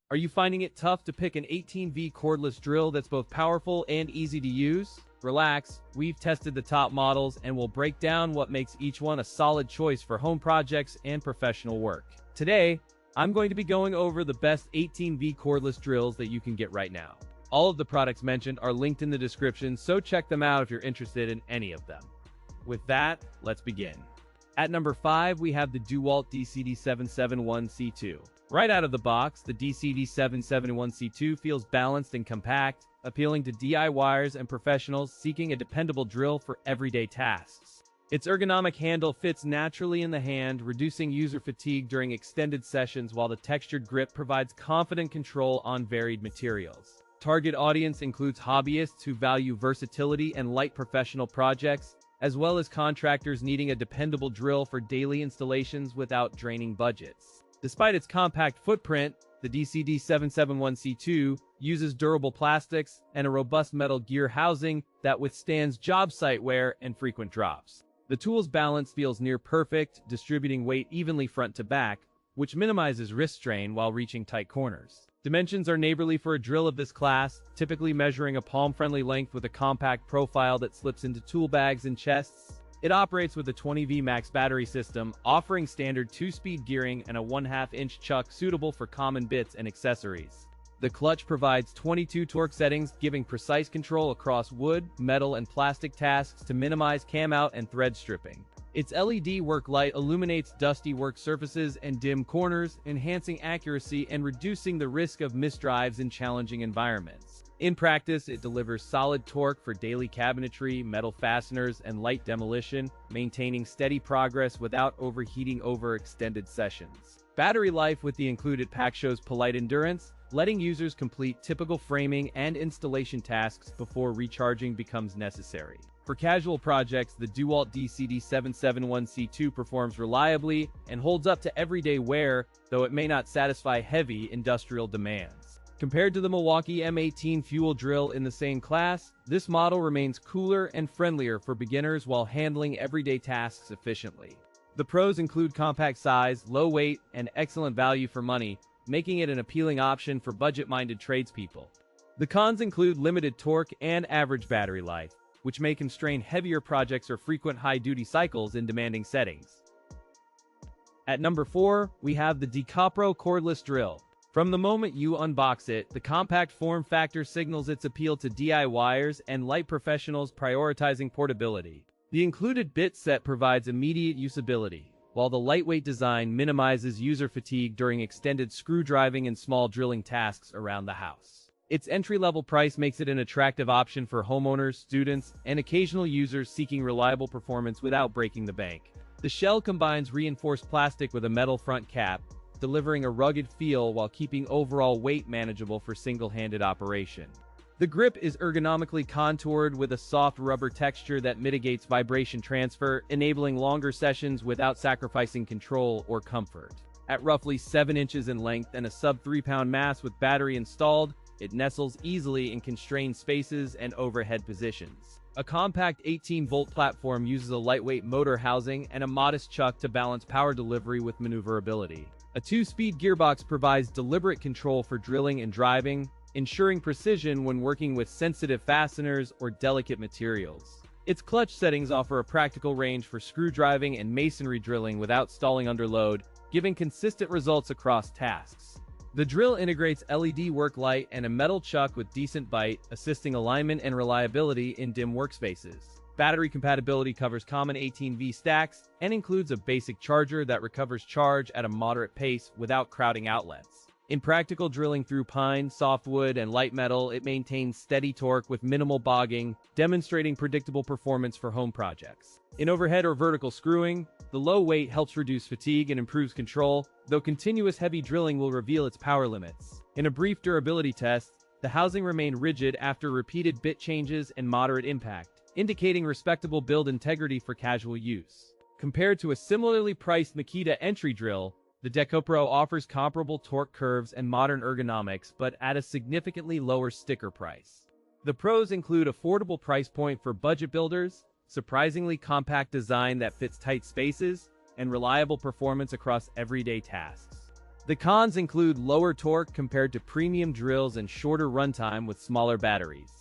Are you finding it tough to pick an 18V cordless drill that's both powerful and easy to use? Relax, we've tested the top models and we'll break down what makes each one a solid choice for home projects and professional work. Today, I'm going to be going over the best 18V cordless drills that you can get right now. All of the products mentioned are linked in the description, so check them out if you're interested in any of them. With that, let's begin. At number 5, we have the Dewalt DCD771C2. Right out of the box, the DCD771C2 feels balanced and compact, appealing to DIYers and professionals seeking a dependable drill for everyday tasks. Its ergonomic handle fits naturally in the hand, reducing user fatigue during extended sessions, while the textured grip provides confident control on varied materials. Target audience includes hobbyists who value versatility and light professional projects, as well as contractors needing a dependable drill for daily installations without draining budgets. Despite its compact footprint, the DCD771C2 uses durable plastics and a robust metal gear housing that withstands job site wear and frequent drops. The tool's balance feels near perfect, distributing weight evenly front to back, which minimizes wrist strain while reaching tight corners. Dimensions are neighborly for a drill of this class, typically measuring a palm-friendly length with a compact profile that slips into tool bags and chests. It operates with a 20V max battery system, offering standard 2-speed gearing and a 1/2-inch chuck suitable for common bits and accessories. The clutch provides 22 torque settings, giving precise control across wood, metal, and plastic tasks to minimize cam out and thread stripping. Its LED work light illuminates dusty work surfaces and dim corners, enhancing accuracy and reducing the risk of misdrives in challenging environments. In practice, it delivers solid torque for daily cabinetry, metal fasteners, and light demolition, maintaining steady progress without overheating over extended sessions. Battery life with the included pack shows polite endurance, letting users complete typical framing and installation tasks before recharging becomes necessary. For casual projects, the Dewalt DCD771C2 performs reliably and holds up to everyday wear, though it may not satisfy heavy industrial demands. Compared to the Milwaukee M18 fuel drill in the same class, this model remains cooler and friendlier for beginners while handling everyday tasks efficiently. The pros include compact size, low weight, and excellent value for money, making it an appealing option for budget-minded tradespeople. The cons include limited torque and average battery life, which may constrain heavier projects or frequent high-duty cycles in demanding settings. At number 4, we have the DEKOPRO cordless drill. From the moment you unbox it, the compact form factor signals its appeal to DIYers and light professionals prioritizing portability. The included bit set provides immediate usability, while the lightweight design minimizes user fatigue during extended screw driving and small drilling tasks around the house. Its entry-level price makes it an attractive option for homeowners, students, and occasional users seeking reliable performance without breaking the bank. The shell combines reinforced plastic with a metal front cap, delivering a rugged feel while keeping overall weight manageable for single-handed operation. The grip is ergonomically contoured with a soft rubber texture that mitigates vibration transfer, enabling longer sessions without sacrificing control or comfort. At roughly 7 inches in length and a sub-3-pound mass with battery installed, it nestles easily in constrained spaces and overhead positions. A compact 18-volt platform uses a lightweight motor housing and a modest chuck to balance power delivery with maneuverability. A 2-speed gearbox provides deliberate control for drilling and driving, ensuring precision when working with sensitive fasteners or delicate materials. Its clutch settings offer a practical range for screw driving and masonry drilling without stalling under load, giving consistent results across tasks. The drill integrates LED work light and a metal chuck with decent bite, assisting alignment and reliability in dim workspaces. Battery compatibility covers common 18V stacks and includes a basic charger that recovers charge at a moderate pace without crowding outlets. In practical drilling through pine, softwood, and light metal, it maintains steady torque with minimal bogging, demonstrating predictable performance for home projects. In overhead or vertical screwing, the low weight helps reduce fatigue and improves control, though continuous heavy drilling will reveal its power limits. In a brief durability test, the housing remained rigid after repeated bit changes and moderate impact, indicating respectable build integrity for casual use. Compared to a similarly priced Makita entry drill, the DEKOPRO offers comparable torque curves and modern ergonomics, but at a significantly lower sticker price. The pros include affordable price point for budget builders, surprisingly compact design that fits tight spaces, and reliable performance across everyday tasks. The cons include lower torque compared to premium drills and shorter runtime with smaller batteries.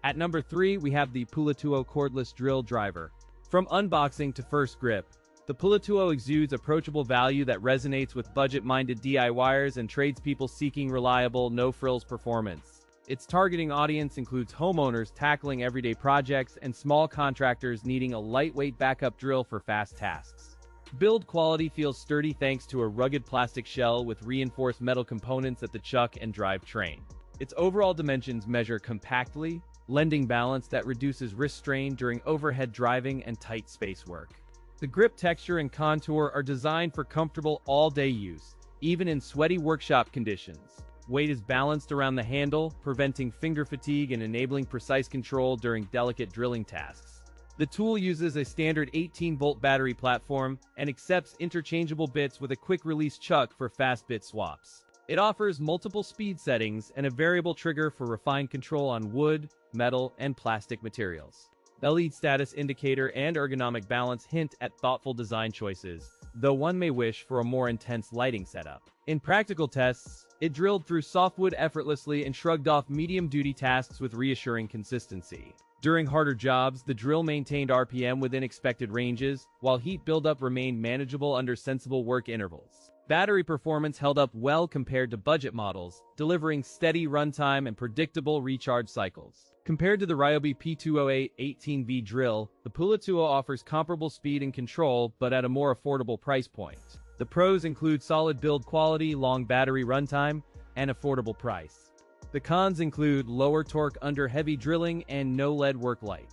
At number 3, we have the Pulituo cordless drill driver. From unboxing to first grip, the Pulituo exudes approachable value that resonates with budget-minded DIYers and tradespeople seeking reliable, no-frills performance. Its targeting audience includes homeowners tackling everyday projects and small contractors needing a lightweight backup drill for fast tasks. Build quality feels sturdy thanks to a rugged plastic shell with reinforced metal components at the chuck and drive train. Its overall dimensions measure compactly, lending balance that reduces wrist strain during overhead driving and tight space work. The grip texture and contour are designed for comfortable all-day use, even in sweaty workshop conditions. Weight is balanced around the handle, preventing finger fatigue and enabling precise control during delicate drilling tasks. The tool uses a standard 18-volt battery platform and accepts interchangeable bits with a quick-release chuck for fast bit swaps. It offers multiple speed settings and a variable trigger for refined control on wood, metal, and plastic materials. The LED status indicator and ergonomic balance hint at thoughtful design choices, though one may wish for a more intense lighting setup. In practical tests, it drilled through softwood effortlessly and shrugged off medium-duty tasks with reassuring consistency. During harder jobs, the drill maintained RPM within expected ranges, while heat buildup remained manageable under sensible work intervals. Battery performance held up well compared to budget models, delivering steady runtime and predictable recharge cycles. Compared to the Ryobi P208 18V drill, the Pulituo offers comparable speed and control, but at a more affordable price point. The pros include solid build quality, long battery runtime, and affordable price. The cons include lower torque under heavy drilling and no LED work light.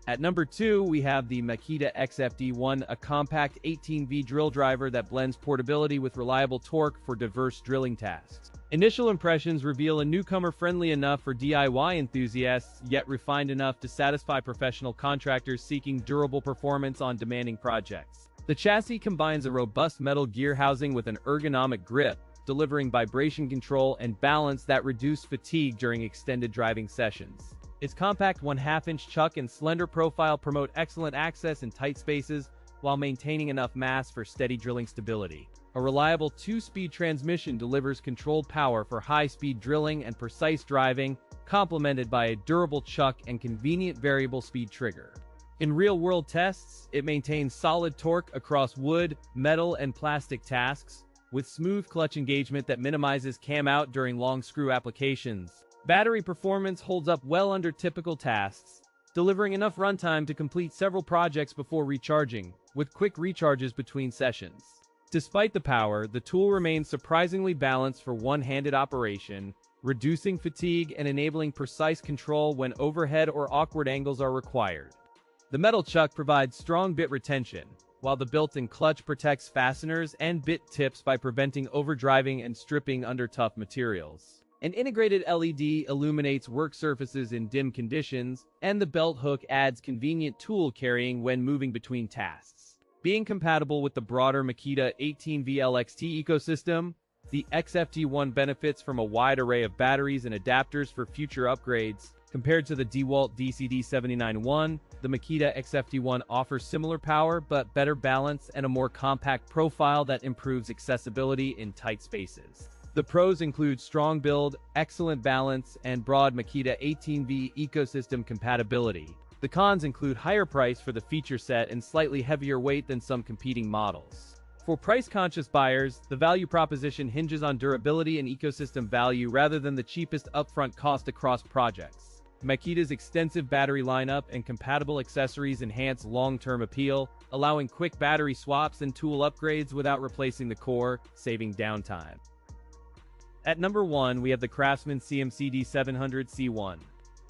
At number 2, we have the Makita XFD1, a compact 18V drill driver that blends portability with reliable torque for diverse drilling tasks. Initial impressions reveal a newcomer friendly enough for DIY enthusiasts, yet refined enough to satisfy professional contractors seeking durable performance on demanding projects. The chassis combines a robust metal gear housing with an ergonomic grip, delivering vibration control and balance that reduce fatigue during extended driving sessions. Its compact 1/2-inch chuck and slender profile promote excellent access in tight spaces while maintaining enough mass for steady drilling stability. A reliable 2-speed transmission delivers controlled power for high-speed drilling and precise driving, complemented by a durable chuck and convenient variable speed trigger. In real-world tests, it maintains solid torque across wood, metal, and plastic tasks, with smooth clutch engagement that minimizes cam-out during long screw applications. Battery performance holds up well under typical tasks, delivering enough runtime to complete several projects before recharging, with quick recharges between sessions. Despite the power, the tool remains surprisingly balanced for one-handed operation, reducing fatigue and enabling precise control when overhead or awkward angles are required. The metal chuck provides strong bit retention, while the built-in clutch protects fasteners and bit tips by preventing overdriving and stripping under tough materials. An integrated LED illuminates work surfaces in dim conditions, and the belt hook adds convenient tool carrying when moving between tasks. Being compatible with the broader Makita 18V LXT ecosystem, the XFD1 benefits from a wide array of batteries and adapters for future upgrades. Compared to the Dewalt DCD771, the Makita XFD1 offers similar power but better balance and a more compact profile that improves accessibility in tight spaces. The pros include strong build, excellent balance, and broad Makita 18V ecosystem compatibility. The cons include higher price for the feature set and slightly heavier weight than some competing models. For price-conscious buyers, the value proposition hinges on durability and ecosystem value rather than the cheapest upfront cost across projects. Makita's extensive battery lineup and compatible accessories enhance long-term appeal, allowing quick battery swaps and tool upgrades without replacing the core, saving downtime. At number 1, we have the Craftsman CMCD700C1.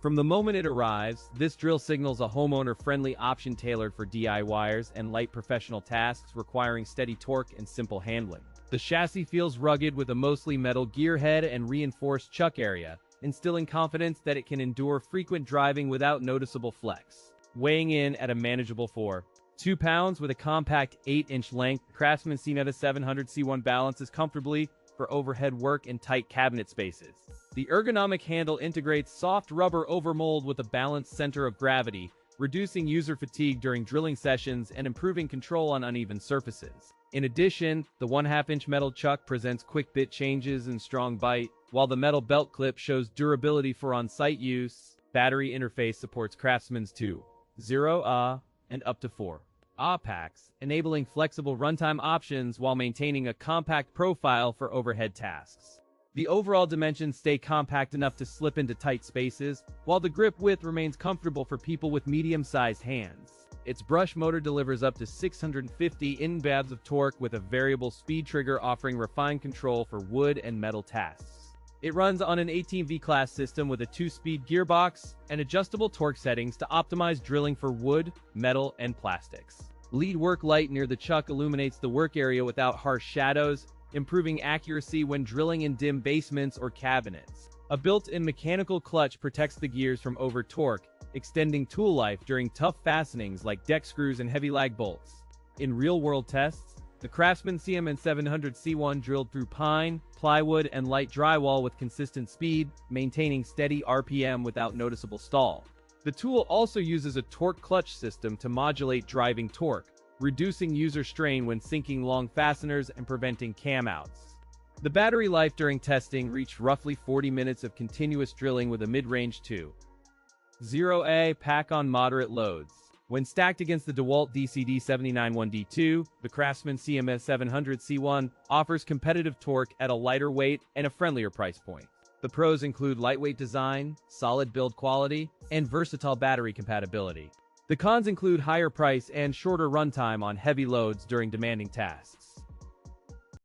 From the moment it arrives, this drill signals a homeowner-friendly option tailored for DIYers and light professional tasks requiring steady torque and simple handling. The chassis feels rugged with a mostly metal gear head and reinforced chuck area, instilling confidence that it can endure frequent driving without noticeable flex. Weighing in at a manageable 4.2 pounds with a compact 8-inch length, Craftsman CMCD700C1 balances comfortably for overhead work in tight cabinet spaces. The ergonomic handle integrates soft rubber overmold with a balanced center of gravity, reducing user fatigue during drilling sessions and improving control on uneven surfaces. In addition, the 1/2-inch metal chuck presents quick bit changes and strong bite, while the metal belt clip shows durability for on-site use. Battery interface supports Craftsman's 2, 0Ah, and up to 4Ah packs, enabling flexible runtime options while maintaining a compact profile for overhead tasks. The overall dimensions stay compact enough to slip into tight spaces, while the grip width remains comfortable for people with medium-sized hands. Its brush motor delivers up to 650 Nm of torque with a variable speed trigger offering refined control for wood and metal tasks. It runs on an 18V class system with a 2-speed gearbox and adjustable torque settings to optimize drilling for wood, metal, and plastics. LED work light near the chuck illuminates the work area without harsh shadows, improving accuracy when drilling in dim basements or cabinets. A built-in mechanical clutch protects the gears from over-torque, extending tool life during tough fastenings like deck screws and heavy lag bolts. In real-world tests, the Craftsman CMCD700C1 drilled through pine, plywood, and light drywall with consistent speed, maintaining steady RPM without noticeable stall. The tool also uses a torque clutch system to modulate driving torque, reducing user strain when sinking long fasteners and preventing cam-outs. The battery life during testing reached roughly 40 minutes of continuous drilling with a mid-range 2.0A pack on moderate loads. When stacked against the Dewalt DCD771C2, the Craftsman CMCD700C1 offers competitive torque at a lighter weight and a friendlier price point. The pros include lightweight design, solid build quality, and versatile battery compatibility. The cons include higher price and shorter runtime on heavy loads during demanding tasks.